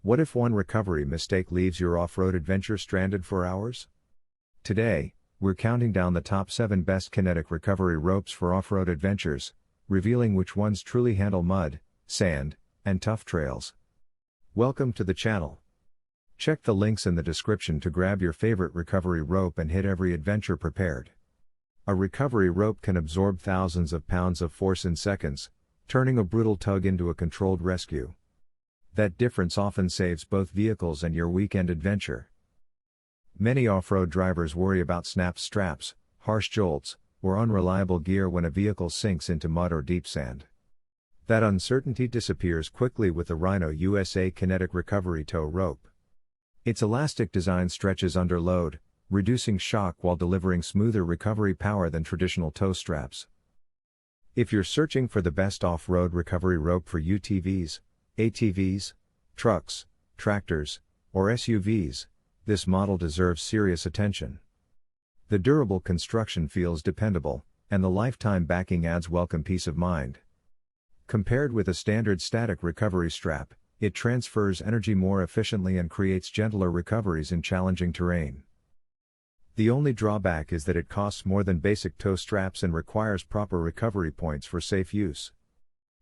What if one recovery mistake leaves your off-road adventure stranded for hours? Today, we're counting down the top 7 best kinetic recovery ropes for off-road adventures, revealing which ones truly handle mud, sand, and tough trails. Welcome to the channel. Check the links in the description to grab your favorite recovery rope and hit every adventure prepared. A recovery rope can absorb thousands of pounds of force in seconds, turning a brutal tug into a controlled rescue. That difference often saves both vehicles and your weekend adventure. Many off-road drivers worry about snapped straps, harsh jolts, or unreliable gear when a vehicle sinks into mud or deep sand. That uncertainty disappears quickly with the Rhino USA Kinetic Recovery Tow Rope. Its elastic design stretches under load, reducing shock while delivering smoother recovery power than traditional tow straps. If you're searching for the best off-road recovery rope for UTVs, ATVs, trucks, tractors, or SUVs, this model deserves serious attention. The durable construction feels dependable, and the lifetime backing adds welcome peace of mind. Compared with a standard static recovery strap, it transfers energy more efficiently and creates gentler recoveries in challenging terrain. The only drawback is that it costs more than basic tow straps and requires proper recovery points for safe use.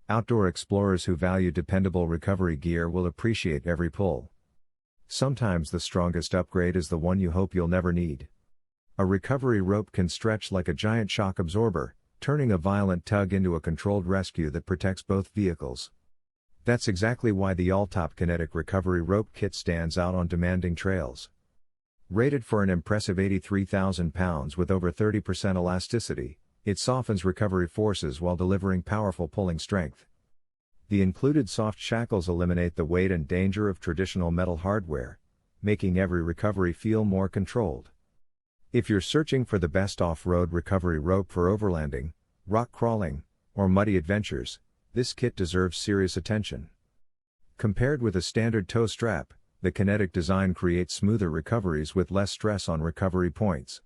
Outdoor explorers who value dependable recovery gear will appreciate every pull. Sometimes the strongest upgrade is the one you hope you'll never need. A recovery rope can stretch like a giant shock absorber, turning a violent tug into a controlled rescue that protects both vehicles. That's exactly why the all-top Kinetic Recovery Rope Kit stands out on demanding trails. Rated for an impressive 83,000 pounds with over 30% elasticity, it softens recovery forces while delivering powerful pulling strength. The included soft shackles eliminate the weight and danger of traditional metal hardware, making every recovery feel more controlled. If you're searching for the best off-road recovery rope for overlanding, rock crawling, or muddy adventures, this kit deserves serious attention. Compared with a standard tow strap, the kinetic design creates smoother recoveries with less stress on recovery points.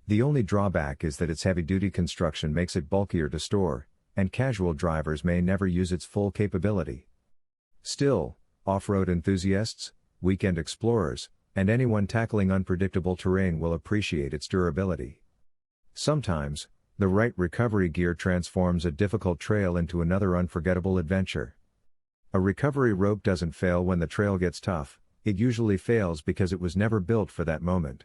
The only drawback is that its heavy-duty construction makes it bulkier to store, and casual drivers may never use its full capability. Still, off-road enthusiasts, weekend explorers, and anyone tackling unpredictable terrain will appreciate its durability. Sometimes, the right recovery gear transforms a difficult trail into another unforgettable adventure. A recovery rope doesn't fail when the trail gets tough, it usually fails because it was never built for that moment.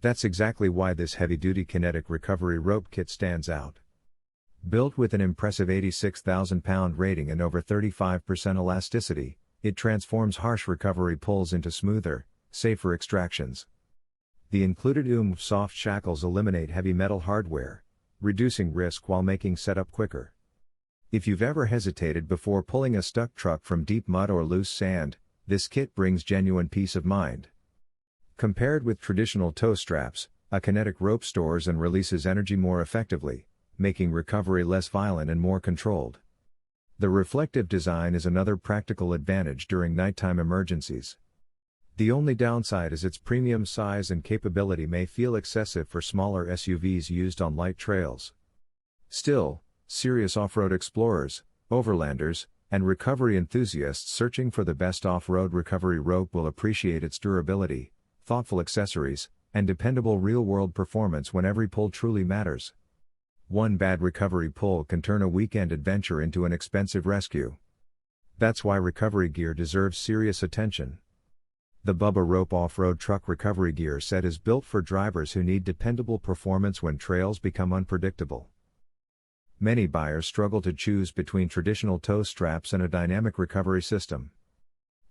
That's exactly why this heavy-duty kinetic recovery rope kit stands out. Built with an impressive 86,000 pound rating and over 35% elasticity, it transforms harsh recovery pulls into smoother, safer extractions. The included soft shackles eliminate heavy metal hardware, reducing risk while making setup quicker. If you've ever hesitated before pulling a stuck truck from deep mud or loose sand, this kit brings genuine peace of mind. Compared with traditional tow straps, a kinetic rope stores and releases energy more effectively, making recovery less violent and more controlled. The reflective design is another practical advantage during nighttime emergencies. The only downside is its premium size and capability may feel excessive for smaller SUVs used on light trails. Still, serious off-road explorers, overlanders, and recovery enthusiasts searching for the best off-road recovery rope will appreciate its durability, thoughtful accessories, and dependable real-world performance when every pull truly matters. One bad recovery pull can turn a weekend adventure into an expensive rescue. That's why recovery gear deserves serious attention. The Bubba Rope Off-Road Truck Recovery Gear Set is built for drivers who need dependable performance when trails become unpredictable. Many buyers struggle to choose between traditional tow straps and a dynamic recovery system.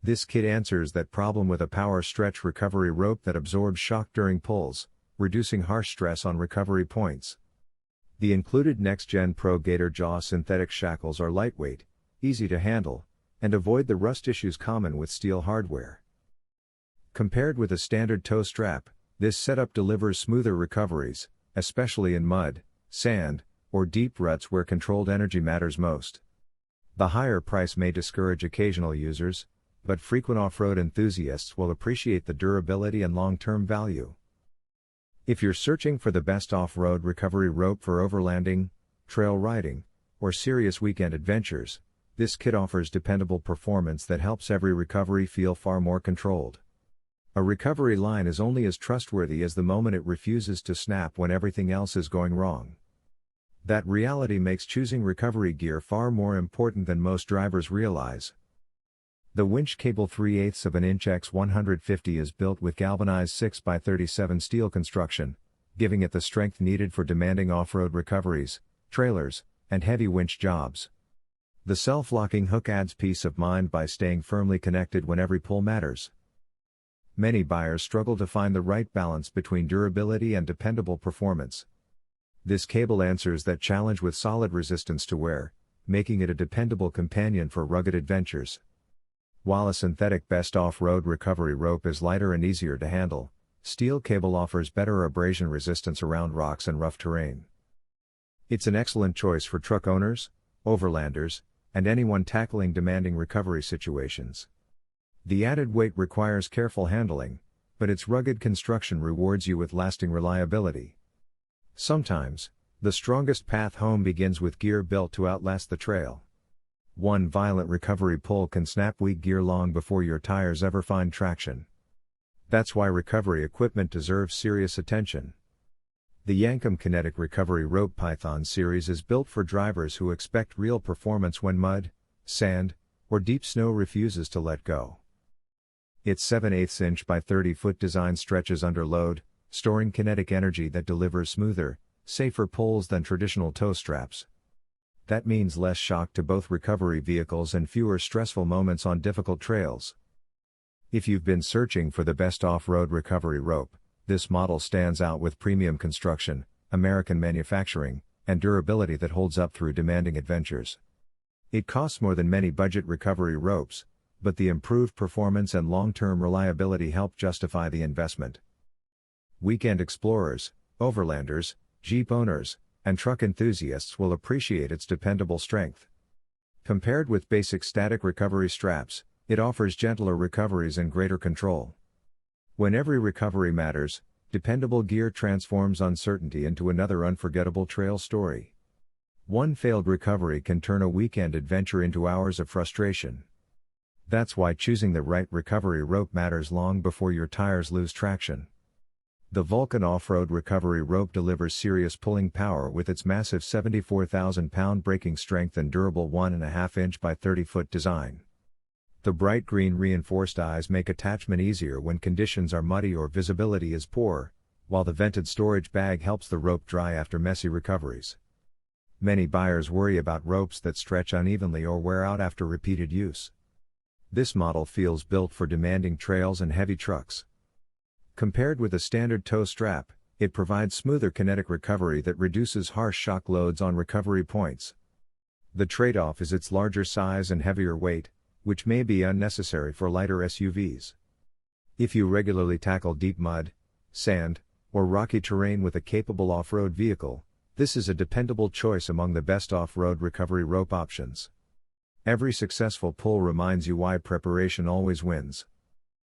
This kit answers that problem with a power stretch recovery rope that absorbs shock during pulls, reducing harsh stress on recovery points. The included Next-Gen Pro Gator Jaw synthetic shackles are lightweight, easy to handle, and avoid the rust issues common with steel hardware. Compared with a standard tow strap, this setup delivers smoother recoveries, especially in mud, sand, or deep ruts where controlled energy matters most. The higher price may discourage occasional users, but frequent off-road enthusiasts will appreciate the durability and long-term value. If you're searching for the best off-road recovery rope for overlanding, trail riding, or serious weekend adventures, This kit offers dependable performance that helps every recovery feel far more controlled. A recovery line is only as trustworthy as the moment it refuses to snap when everything else is going wrong. That reality makes choosing recovery gear far more important than most drivers realize. The winch cable 3/8 of an inch x 150 is built with galvanized 6x37 steel construction, giving it the strength needed for demanding off-road recoveries, trailers, and heavy winch jobs. The self-locking hook adds peace of mind by staying firmly connected when every pull matters. Many buyers struggle to find the right balance between durability and dependable performance. This cable answers that challenge with solid resistance to wear, making it a dependable companion for rugged adventures. While a synthetic best off-road recovery rope is lighter and easier to handle, steel cable offers better abrasion resistance around rocks and rough terrain. It's an excellent choice for truck owners, overlanders, and anyone tackling demanding recovery situations. The added weight requires careful handling, but its rugged construction rewards you with lasting reliability. Sometimes, the strongest path home begins with gear built to outlast the trail. One violent recovery pull can snap weak gear long before your tires ever find traction. That's why recovery equipment deserves serious attention. The Yankum Kinetic Recovery Rope Python series is built for drivers who expect real performance when mud, sand, or deep snow refuses to let go. Its 7/8 inch by 30-foot design stretches under load, storing kinetic energy that delivers smoother, safer pulls than traditional tow straps. That means less shock to both recovery vehicles and fewer stressful moments on difficult trails. If you've been searching for the best off-road recovery rope, this model stands out with premium construction, American manufacturing, and durability that holds up through demanding adventures. It costs more than many budget recovery ropes, but the improved performance and long-term reliability help justify the investment. Weekend explorers, overlanders, Jeep owners, and truck enthusiasts will appreciate its dependable strength. Compared with basic static recovery straps, it offers gentler recoveries and greater control. When every recovery matters, dependable gear transforms uncertainty into another unforgettable trail story. One failed recovery can turn a weekend adventure into hours of frustration. That's why choosing the right recovery rope matters long before your tires lose traction. The Vulcan off-road recovery rope delivers serious pulling power with its massive 74,000-pound braking strength and durable 1.5 inch by 30-foot design. The bright green reinforced eyes make attachment easier when conditions are muddy or visibility is poor, while the vented storage bag helps the rope dry after messy recoveries. Many buyers worry about ropes that stretch unevenly or wear out after repeated use. This model feels built for demanding trails and heavy trucks. Compared with a standard tow strap, it provides smoother kinetic recovery that reduces harsh shock loads on recovery points. The trade-off is its larger size and heavier weight, which may be unnecessary for lighter SUVs. If you regularly tackle deep mud, sand, or rocky terrain with a capable off-road vehicle, this is a dependable choice among the best off-road recovery rope options. Every successful pull reminds you why preparation always wins.